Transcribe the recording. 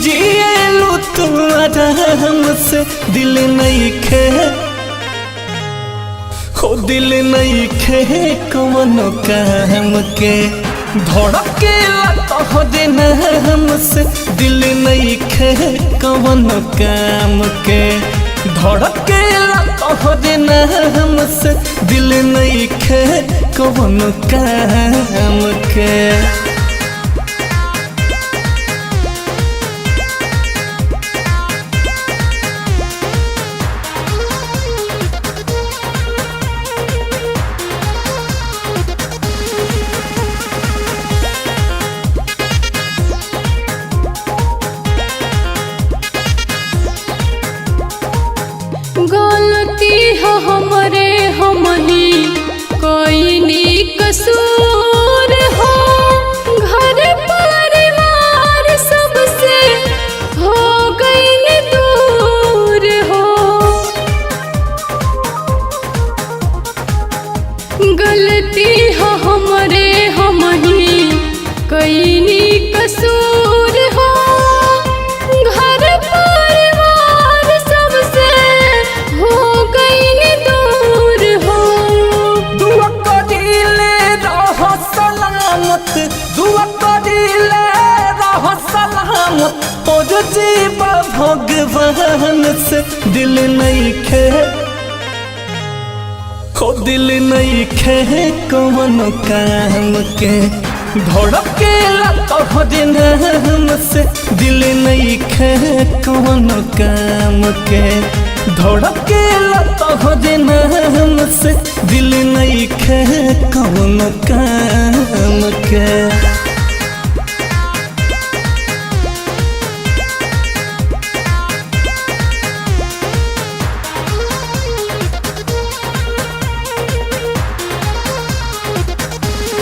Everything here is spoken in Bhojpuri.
जिएलू तू आराम से दिल नहीं खे हो दिल नहीं खे कवनो काम के धड़केला तोहरे नाम से दिल नहीं खे कवनो काम के धड़केला तोहरे नाम से दिल नहीं खे कवनो काम के। गलती है हमरे हमही कोई नी कसूर हो घर परिवार सबसे हो गई दूर हो। गलती है हमरे हमही कोई नी कसूर हो घर परिवार सबसे हो गई दूर हो। दुआ करिले रह सलामत दुआ करिले रह सलामत और जीव भगवान से दिल नहीं खे हो दिल नहीं खे कवनो काम के धड़केला तोहरे नाम से दिल नहीं खे कवनो काम के धड़केला तोहरे नाम से दिल नहीं खे कवनो काम के।